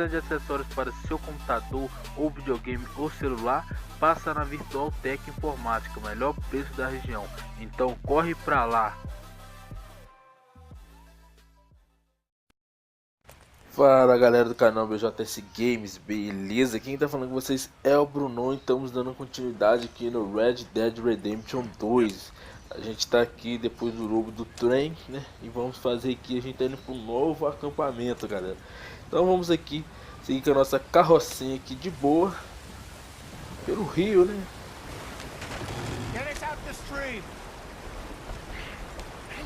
precisa de acessórios para seu computador ou videogame ou celular, passa na Virtual Tech Informática, melhor preço da região. Então corre pra lá. Fala galera do canal BJS Games, beleza? Quem tá falando com vocês é o Bruno e estamos dando continuidade aqui no Red Dead Redemption 2. A gente tá aqui depois do roubo do trem, né? E vamos fazer aqui, a gente tá indo para um novo acampamento, galera. Então vamos aqui, seguir com a nossa carrocinha aqui de boa, pelo rio, né? Get us out the stream.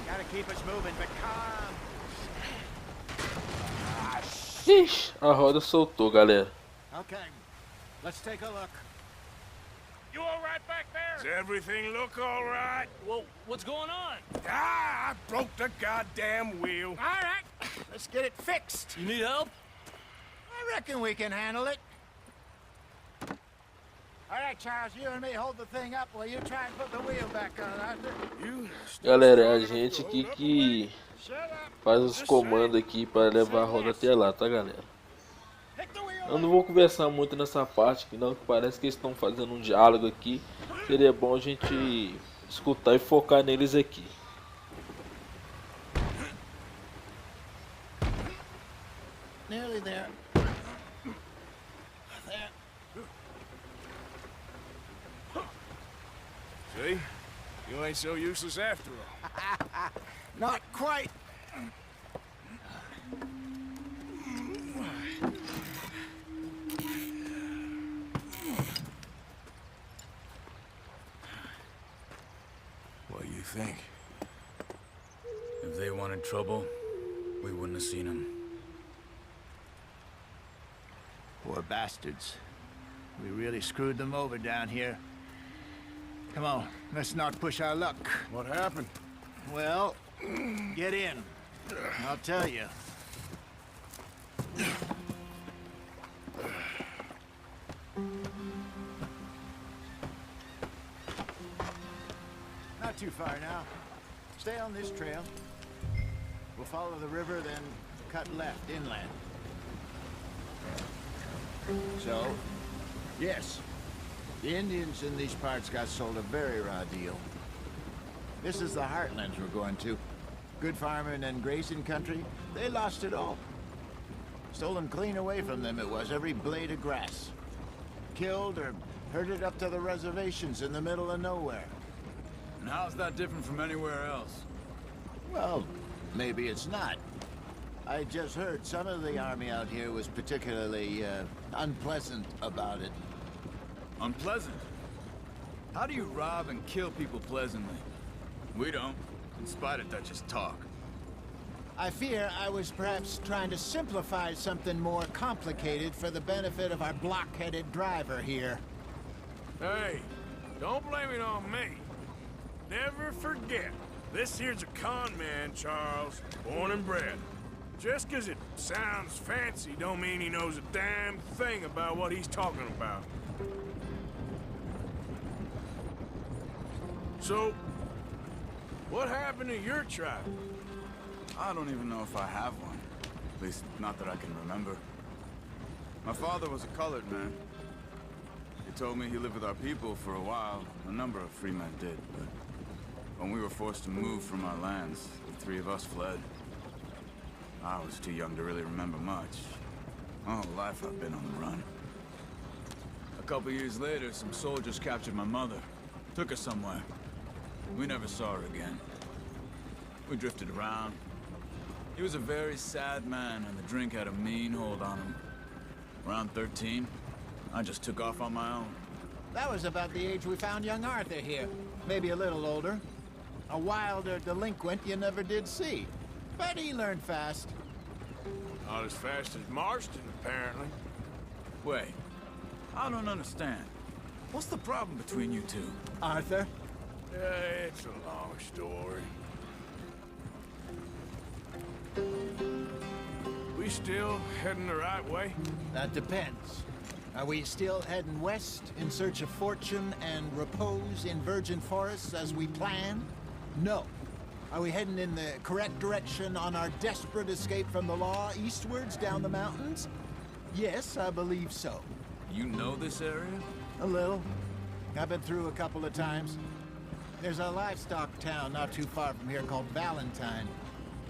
Gotta keep us moving, but calm. Ixi, a roda soltou, galera. Okay, let's take a look. You all right back there? Does everything look all right? Well, what's going on? Ah, I broke the goddamn wheel. All right, let's get it fixed. You need help? I reckon we can handle it. All right, Charles, you and me hold the thing up while you try and put the wheel back on, Arthur. You Galera, é a gente aqui que faz os comandos aqui para levar a roda até lá, tá galera? Eu não vou conversar muito nessa parte aqui não, que parece que eles estão fazendo um diálogo aqui. Seria bom a gente escutar e focar neles aqui. Nearly there. There. see? You ain't so useless after all. Not quite. What do you think? If they wanted trouble, we wouldn't have seen them. Poor bastards. We really screwed them over down here. Come on, let's not push our luck. What happened? Well, get in. I'll tell you. Not too far now. Stay on this trail. We'll follow the river, then cut left inland. So, yes, the Indians in these parts got sold a very raw deal. This is the heartlands we're going to. Good farming and grazing country, they lost it all. Stolen clean away from them it was, every blade of grass. Killed or herded up to the reservations in the middle of nowhere. And how's that different from anywhere else? Well, maybe it's not. I just heard some of the army out here was particularly, unpleasant about it. Unpleasant? How do you rob and kill people pleasantly? We don't, in spite of Dutch's talk. I fear I was perhaps trying to simplify something more complicated for the benefit of our block-headed driver here. Hey, don't blame it on me. Never forget, this here's a con man, Charles, born and bred. Just 'cause it sounds fancy don't mean he knows a damn thing about what he's talking about. So, what happened to your tribe? I don't even know if I have one. At least, not that I can remember. My father was a colored man. He told me he lived with our people for a while. A number of free men did, but when we were forced to move from our lands, the three of us fled. I was too young to really remember much. My whole life I've been on the run. A couple years later, some soldiers captured my mother. Took her somewhere. We never saw her again. We drifted around. He was a very sad man, and the drink had a mean hold on him. Around 13, I just took off on my own. That was about the age we found young Arthur here. Maybe a little older. A wilder delinquent you never did see. But he learned fast. Not as fast as Marston, apparently. Wait, I don't understand. What's the problem between you two? Arthur? It's a long story. We still heading the right way? That depends. Are we still heading west in search of fortune and repose in virgin forests as we planned? No. Are we heading in the correct direction on our desperate escape from the law eastwards down the mountains? Yes, I believe so. You know this area? A little. I've been through a couple of times. There's a livestock town not too far from here called Valentine.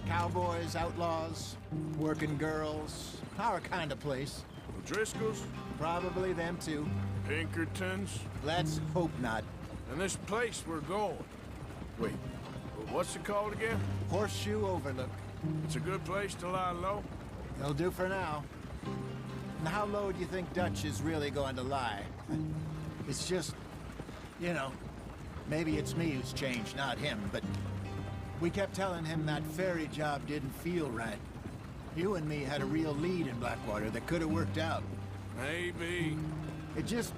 Cowboys, outlaws, working girls, our kind of place. O'Driscoll's? Probably them too. Pinkertons? Let's hope not. And this place we're going. Wait, what's it called again? Horseshoe Overlook. It's a good place to lie low? They'll do for now. And how low do you think Dutch is really going to lie? It's just, you know, maybe it's me who's changed, not him, but we kept telling him that ferry job didn't feel right. You and me had a real lead in Blackwater that could have worked out. Maybe. It just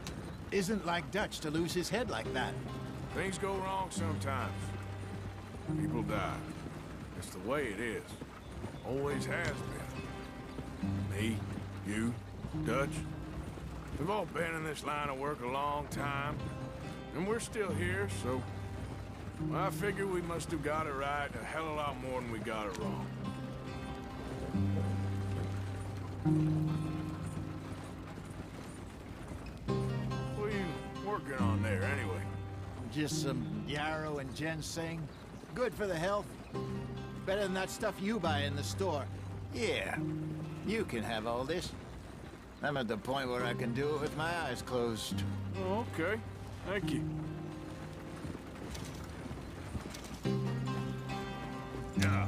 isn't like Dutch to lose his head like that. Things go wrong sometimes. People die. It's the way it is. Always has been. Me, you, Dutch. We've all been in this line of work a long time. And we're still here, so... I figure we must have got it right a hell of a lot more than we got it wrong. What are you working on there, anyway? Just some yarrow and ginseng. Good for the health. Better than that stuff you buy in the store. Yeah, you can have all this. I'm at the point where I can do it with my eyes closed. Oh, okay. Thank you. Yeah.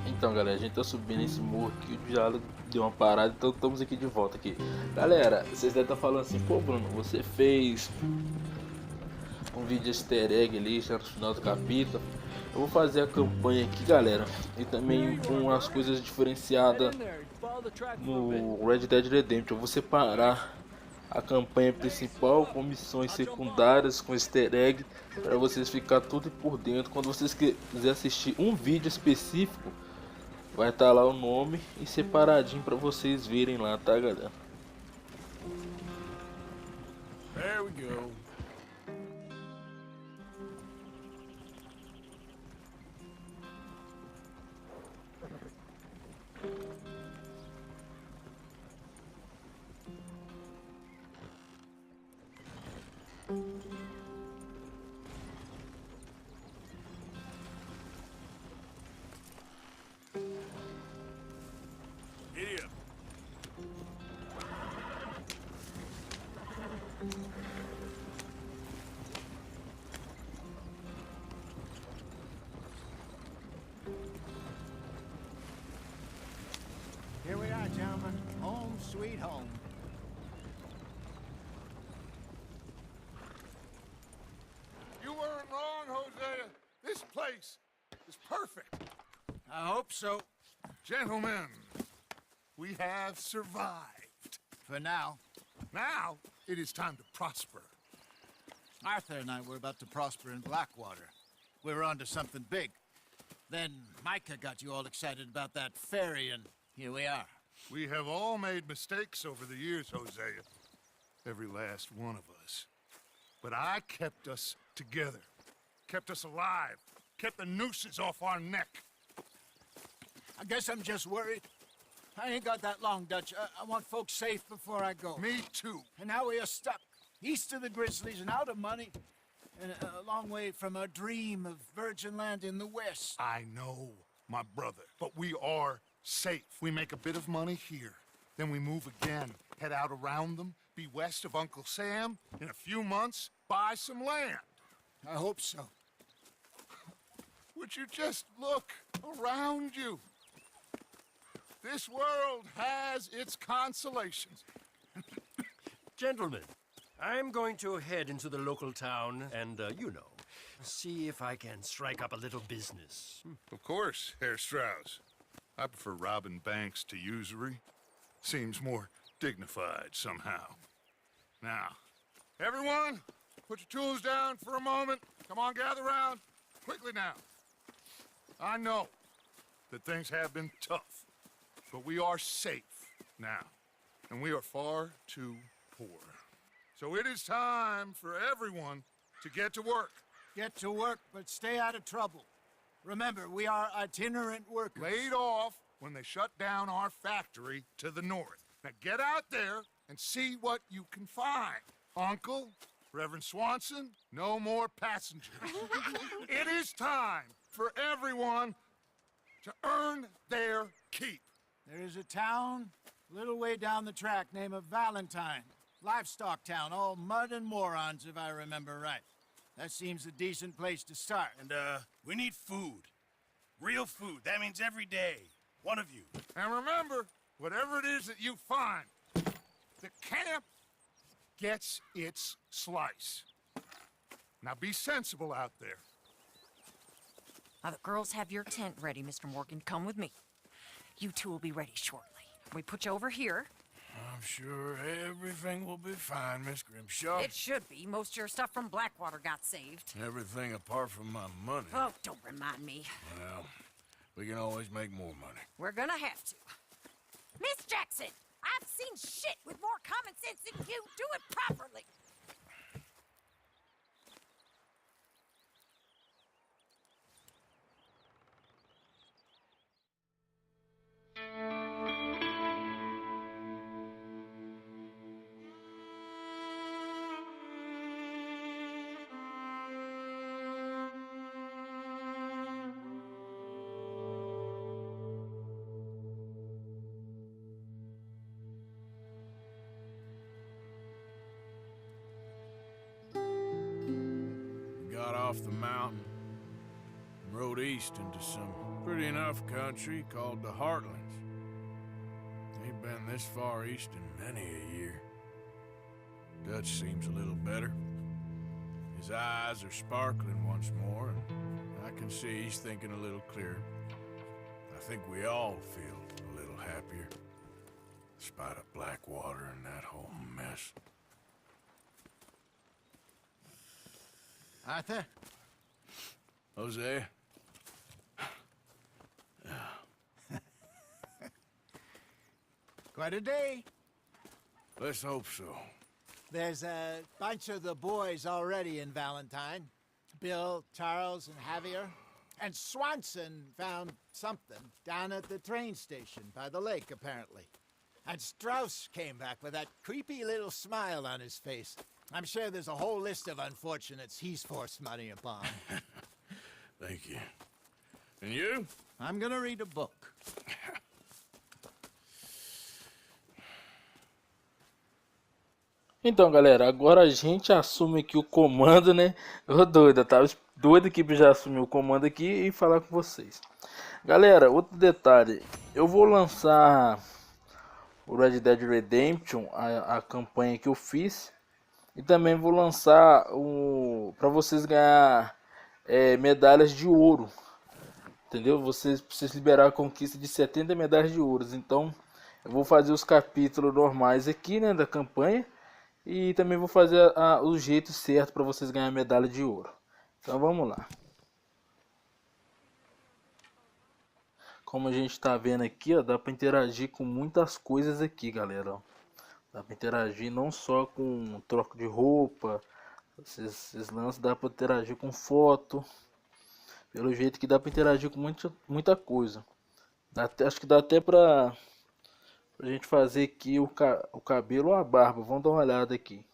Então, galera, a gente tá subindo esse morro aqui, o diálogo deu uma parada, então estamos aqui de volta aqui. Galera, vocês devem estar falando assim, pô Bruno, você fez um vídeo easter egg ali, já no final do capítulo. Eu vou fazer a campanha aqui, galera, e também com as coisas diferenciadas no Red Dead Redemption. Eu vou separar a campanha principal com missões secundárias, com easter egg, para vocês ficar tudo por dentro. Quando vocês quiserem assistir um vídeo específico, vai estar lá o nome e separadinho para vocês verem lá, tá, galera? There we go. Giddy up. Here we are, gentlemen. Home sweet home. You weren't wrong, Hosea. This place is perfect. I hope so. Gentlemen, we have survived. For now. Now, it is time to prosper. Arthur and I were about to prosper in Blackwater. We were onto something big. Then Micah got you all excited about that ferry, and here we are. We have all made mistakes over the years, Hosea. Every last one of us. But I kept us together. Kept us alive. Kept the nooses off our neck. I guess I'm just worried. I ain't got that long, Dutch. I want folks safe before I go. Me too. And now we are stuck, east of the Grizzlies and out of money, and a long way from our dream of virgin land in the west. I know, my brother. But we are safe. We make a bit of money here. Then we move again. Head out around them. Be west of Uncle Sam. In a few months, buy some land. I hope so. Would you just look around you? This world has its consolations. Gentlemen, I'm going to head into the local town and, see if I can strike up a little business. Of course, Herr Strauss. I prefer robbing banks to usury. Seems more dignified somehow. Now, everyone, put your tools down for a moment. Come on, gather round. Quickly now. I know that things have been tough, but we are safe now, and we are far too poor. So it is time for everyone to get to work. Get to work, but stay out of trouble. Remember, we are itinerant workers. Laid off when they shut down our factory to the north. Now get out there and see what you can find. Uncle, Reverend Swanson, no more passengers. It is time for everyone to earn their keep. There is a town a little way down the track named Valentine. Livestock town, all mud and morons, if I remember right. That seems a decent place to start. And, we need food. Real food. That means every day. One of you. And remember, whatever it is that you find, the camp gets its slice. Now be sensible out there. Now, the girls have your tent ready, Mr. Morgan. Come with me. You two will be ready shortly. We put you over here. I'm sure everything will be fine, Miss Grimshaw. It should be. Most of your stuff from Blackwater got saved. Everything apart from my money. Oh, don't remind me. Well, we can always make more money. We're gonna have to. Miss Jackson, I've seen shit with more common sense than you. Do it properly. Got off the mountain and rode east into some pretty enough country called the Heartlands. Ain't been this far east in many a year. Dutch seems a little better. His eyes are sparkling once more, and I can see he's thinking a little clearer. I think we all feel a little happier, despite of Blackwater and that whole mess. Arthur? Jose? Quite a day. Let's hope so. There's a bunch of the boys already in Valentine. Bill, Charles, and Javier. And Swanson found something down at the train station by the lake, apparently. And Strauss came back with that creepy little smile on his face. I'm sure there's a whole list of unfortunates he's forced money upon. Thank you. And you? I'm gonna read a book. Então, galera, agora a gente assume aqui o comando, né? Ô doido, eu tava doido aqui pra já assumir o comando aqui e falar com vocês. Galera, outro detalhe, eu vou lançar o Red Dead Redemption, a campanha que eu fiz, e também vou lançar para vocês ganhar medalhas de ouro, entendeu? Vocês liberar a conquista de 70 medalhas de ouro. Então, eu vou fazer os capítulos normais aqui, né, da campanha. E também vou fazer o jeito certo para vocês ganhar a medalha de ouro. Então vamos lá. Como a gente está vendo aqui, ó, dá para interagir com muitas coisas aqui, galera. Ó. Dá para interagir não só com troca de roupa, esses lances, dá para interagir com foto. Pelo jeito que dá para interagir com muita coisa. Acho que dá até para a gente fazer aqui o cabelo ou a barba. Vamos dar uma olhada aqui.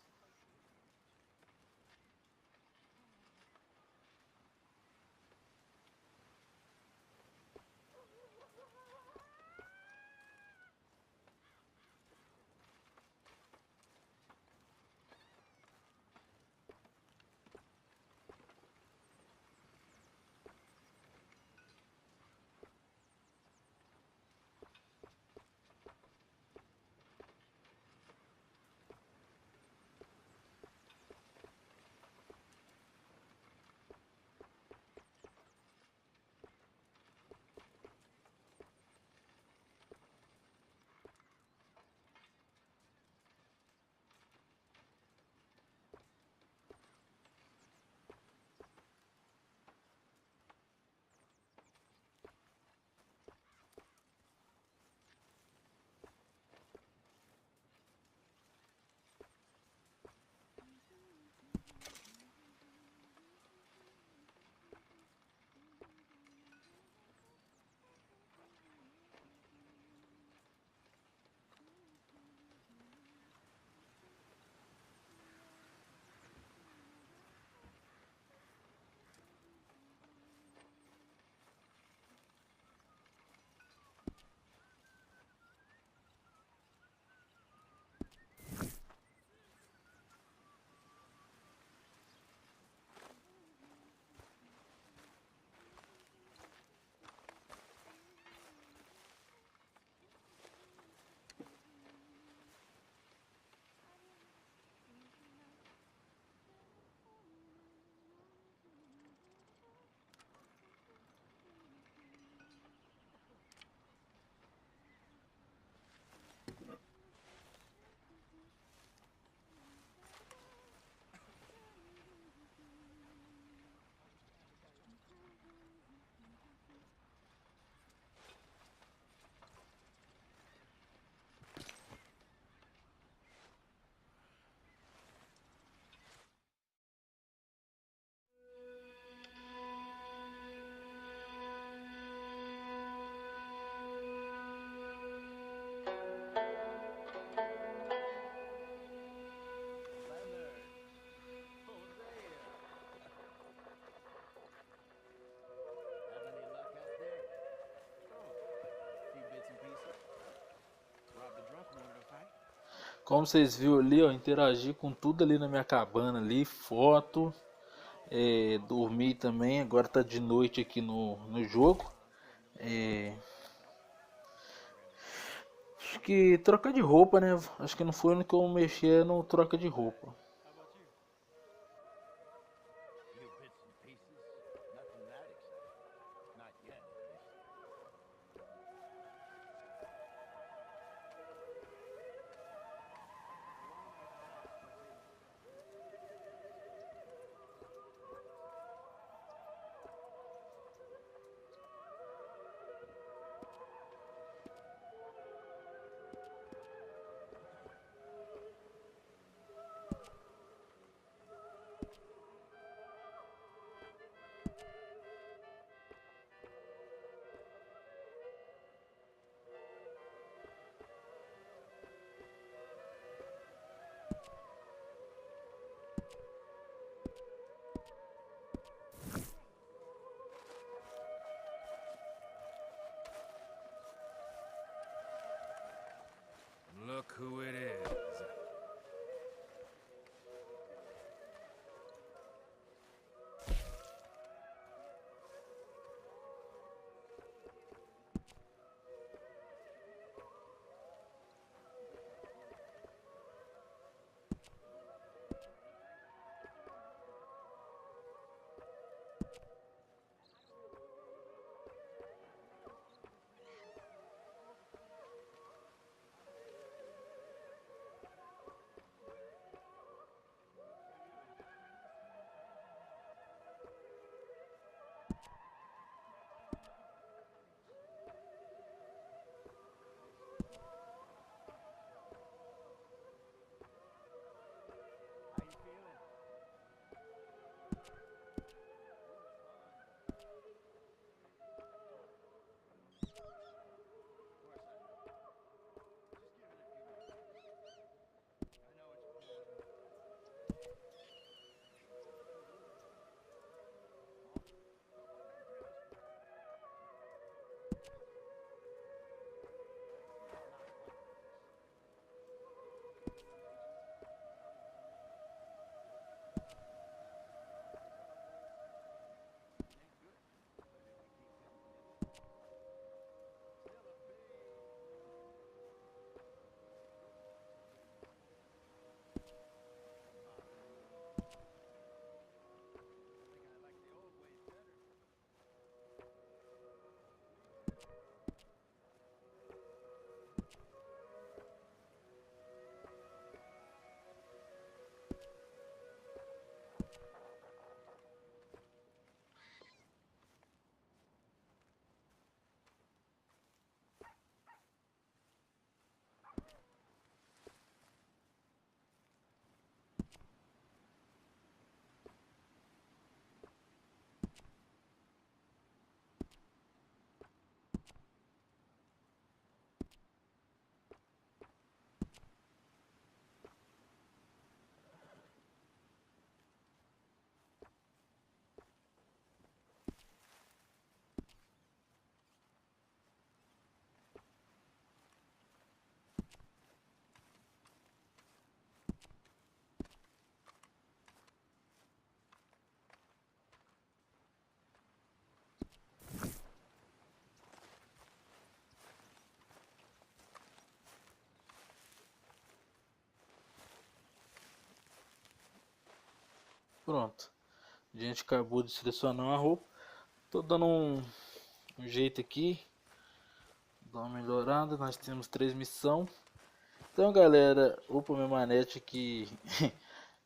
Como vocês viram ali, ó, interagi com tudo ali na minha cabana ali, foto, dormi também, agora tá de noite aqui no jogo. É, acho que troca de roupa, né? Acho que não foi no que eu mexer no troca de roupa. New bits and pieces. Nothing that exciting. Not yet, at least. Look who it is. Pronto. A gente acabou de selecionar uma roupa. Tô dando um jeito aqui. Dar uma melhorada. Nós temos 3 missões. Então, galera, opa, minha manete aqui.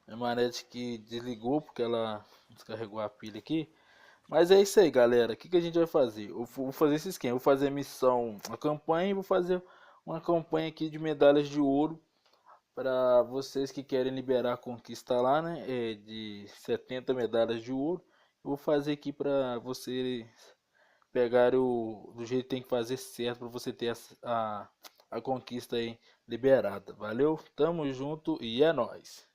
Minha manete que desligou porque ela descarregou a pilha aqui. Mas é isso aí, galera. O que a gente vai fazer? Eu vou fazer esse esquema. Eu vou fazer a missão, a campanha, e vou fazer uma campanha aqui de medalhas de ouro para vocês que querem liberar a conquista lá, né? De 70 medalhas de ouro. Eu vou fazer aqui para vocês pegarem do jeito que tem que fazer certo para você ter a conquista aí liberada. Valeu? Tamo junto e é nóis.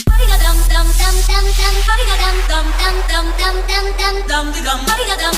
Dum dum dum dum dum dum dum dum dum dum dum dum dum dum dum dum